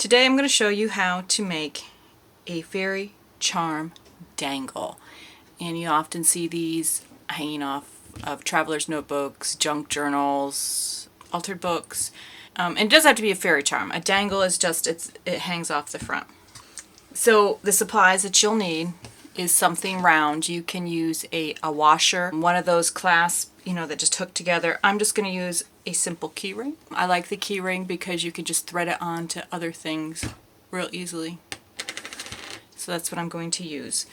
Today I'm going to show you how to make a Fairy Charm Dangle. And you often see these hanging off of traveler's notebooks, junk journals, altered books. And it doesn't have to be a fairy charm. A dangle is just, it hangs off the front. So the supplies that you'll need is something round. You can use a washer, one of those clasps, that just hook together. I'm just going to use a simple key ring. I like the key ring because you can just thread it onto other things real easily. So that's what I'm going to use.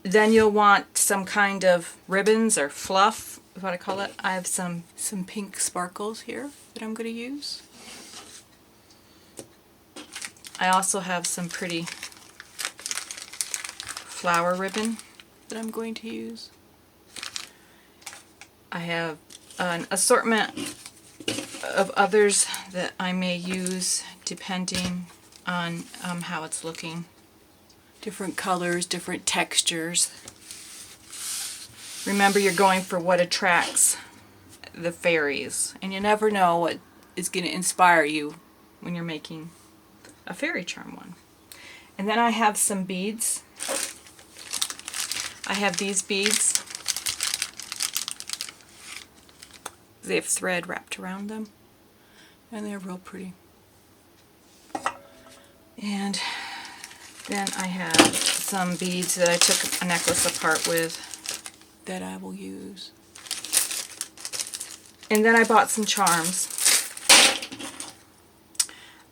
Then you'll want some kind of ribbons or fluff, is what I call it. I have some pink sparkles here that I'm going to use. I also have some pretty flower ribbon that I'm going to use. I have an assortment of others that I may use depending on how it's looking. Different colors, different textures. Remember, you're going for what attracts the fairies, and you never know what is going to inspire you when you're making a fairy charm one. And then I have some beads. I have these beads. They have thread wrapped around them, and they're real pretty. And then I have some beads that I took a necklace apart with that I will use. And then I bought some charms.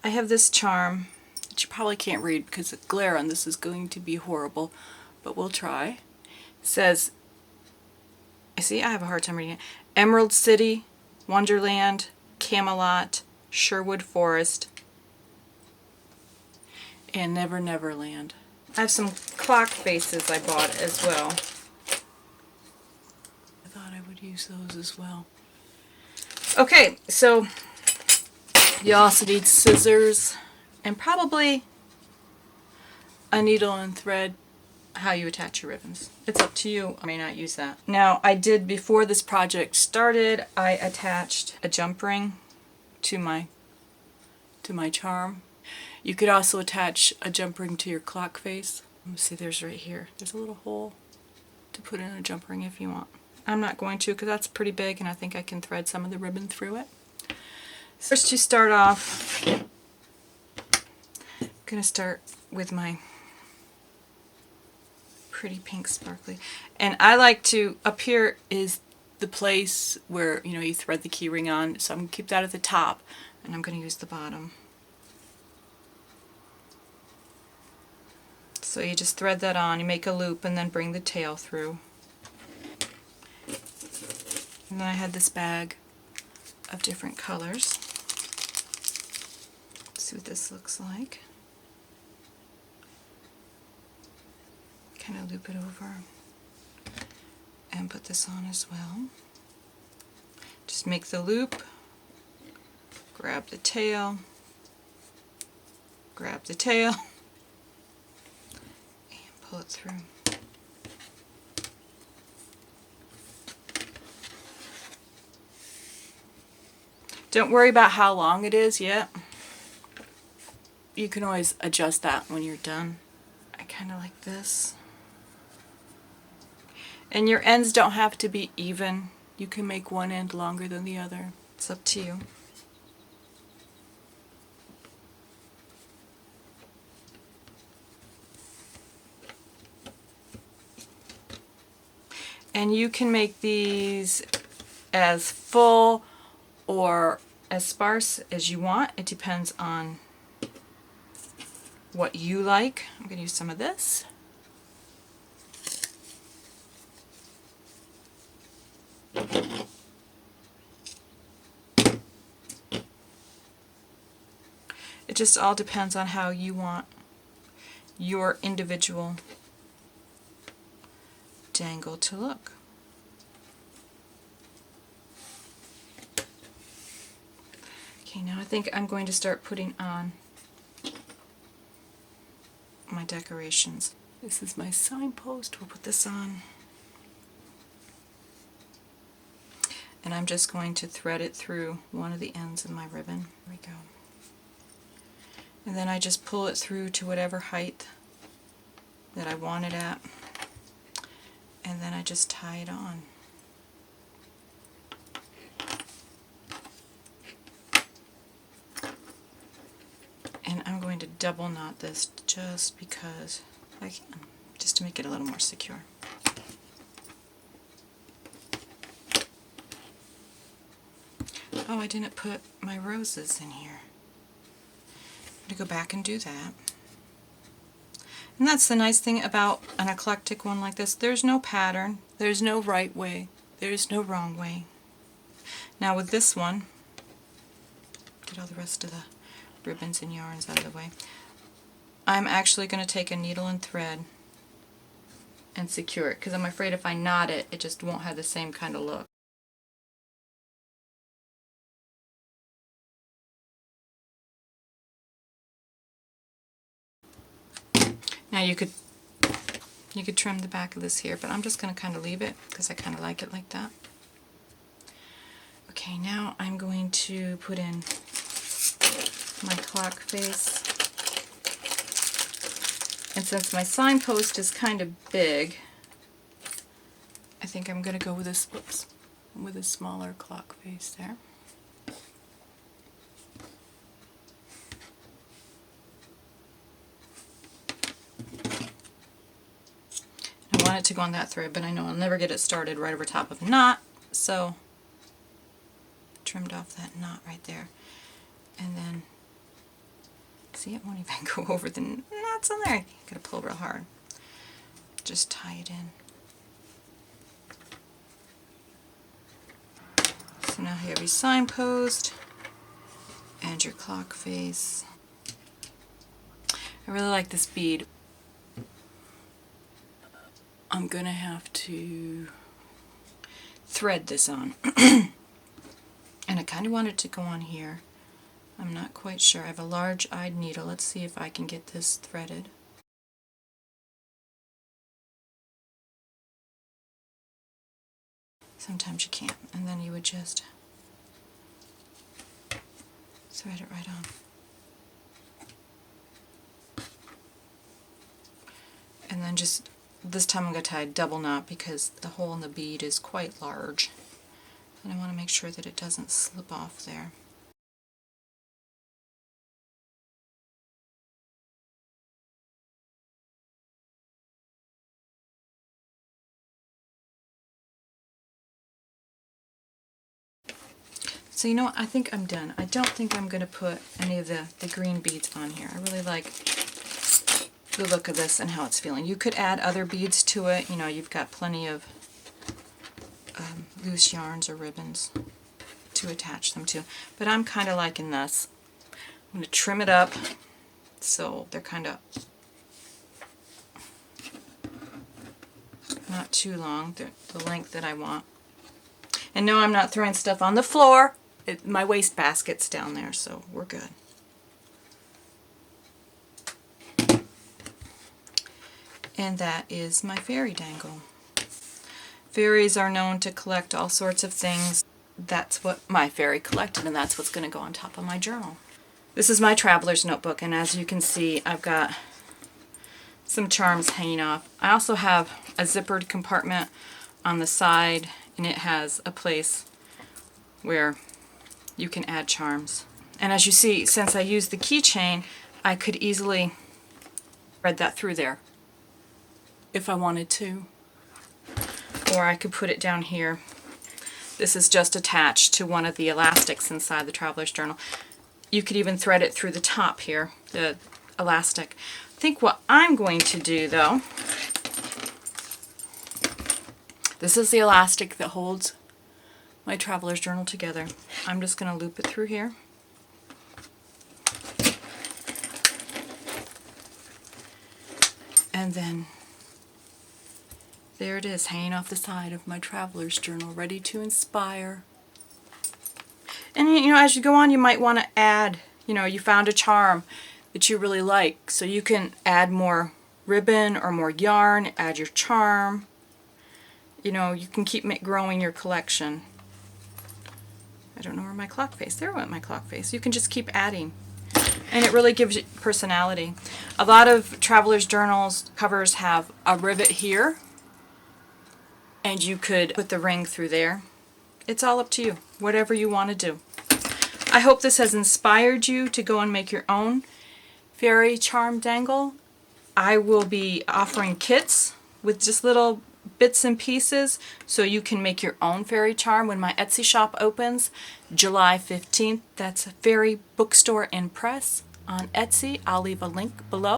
I have this charm that you probably can't read because the glare on this is going to be horrible, but we'll try. It says, see, I have a hard time reading it. Emerald City, Wonderland, Camelot, Sherwood Forest, and Never Never Land. I have some clock faces I bought as well. I thought I would use those as well. Okay, so you also need scissors and probably a needle and thread. How you attach your ribbons. It's up to you. I may not use that. Now, I did, before this project started, I attached a jump ring to my charm. You could also attach a jump ring to your clock face. Let me see, there's right here. There's a little hole to put in a jump ring if you want. I'm not going to because that's pretty big and I think I can thread some of the ribbon through it. First, you start off, I'm going to start with my pretty pink sparkly. And I like to, up here is the place where, you thread the key ring on. So I'm going to keep that at the top and I'm going to use the bottom. So you just thread that on, you make a loop and then bring the tail through. And then I had this bag of different colors. Let's see what this looks like. Kind of loop it over and put this on as well. Just make the loop, grab the tail, and pull it through. Don't worry about how long it is yet. You can always adjust that when you're done. I kind of like this. And your ends don't have to be even. You can make one end longer than the other. It's up to you. And you can make these as full or as sparse as you want. It depends on what you like. I'm going to use some of this. It just all depends on how you want your individual dangle to look. Okay, now I think I'm going to start putting on my decorations. This is my signpost. We'll put this on. And I'm just going to thread it through one of the ends of my ribbon. There we go. And then I just pull it through to whatever height that I want it at. And then I just tie it on. And I'm going to double knot this just because I can, just to make it a little more secure. Oh, I didn't put my roses in here. I'm going to go back and do that. And that's the nice thing about an eclectic one like this. There's no pattern. There's no right way. There's no wrong way. Now with this one, get all the rest of the ribbons and yarns out of the way. I'm actually going to take a needle and thread and secure it because I'm afraid if I knot it, it just won't have the same kind of look. Now you could trim the back of this here, but I'm just going to kind of leave it because I kind of like it like that. Okay, now I'm going to put in my clock face. And since my signpost is kind of big, I think I'm going to go with this, with a smaller clock face there. I want it to go on that thread, but I know I'll never get it started right over top of a knot, so trimmed off that knot right there. And then, see, it won't even go over the knots on there. You gotta pull real hard. Just tie it in. So now you have your signpost and your clock face. I really like this bead. I'm gonna have to thread this on. And I kind of want it to go on here. I'm not quite sure. I have a large-eyed needle. Let's see if I can get this threaded. Sometimes you can't, and then you would just thread it right on. And then just, this time I'm going to tie a double knot because the hole in the bead is quite large. And I want to make sure that it doesn't slip off there. So you know what, I think I'm done. I don't think I'm going to put any of the green beads on here. I really like the look of this and how it's feeling. You could add other beads to it. You know, you've got plenty of loose yarns or ribbons to attach them to. But I'm kind of liking this. I'm going to trim it up so they're kind of not too long, the length that I want. And no, I'm not throwing stuff on the floor. My waste basket's down there, so we're good. And that is my fairy dangle. Fairies are known to collect all sorts of things. That's what my fairy collected, and that's what's going to go on top of my journal. This is my traveler's notebook, and as you can see, I've got some charms hanging off. I also have a zippered compartment on the side, and it has a place where you can add charms. And as you see, since I used the keychain, I could easily thread that through there if I wanted to. Or I could put it down here. This is just attached to one of the elastics inside the traveler's journal. You could even thread it through the top here, the elastic. I think what I'm going to do though, this is the elastic that holds my traveler's journal together. I'm just going to loop it through here. And then there it is, hanging off the side of my traveler's journal, ready to inspire. And you know, as you go on, you might want to add, you know, you found a charm that you really like, so you can add more ribbon or more yarn, add your charm. You know, you can keep growing your collection. I don't know where my clock face, there went my clock face. You can just keep adding And it really gives you personality. A lot of travelers' journals covers have a rivet here, and you could put the ring through there. It's all up to you, whatever you want to do. I hope this has inspired you to go and make your own Fairy Charm Dangle. I will be offering kits with just little bits and pieces so you can make your own fairy charm when my Etsy shop opens July 15th. That's Fairy Bookstore and Press on Etsy. I'll leave a link below.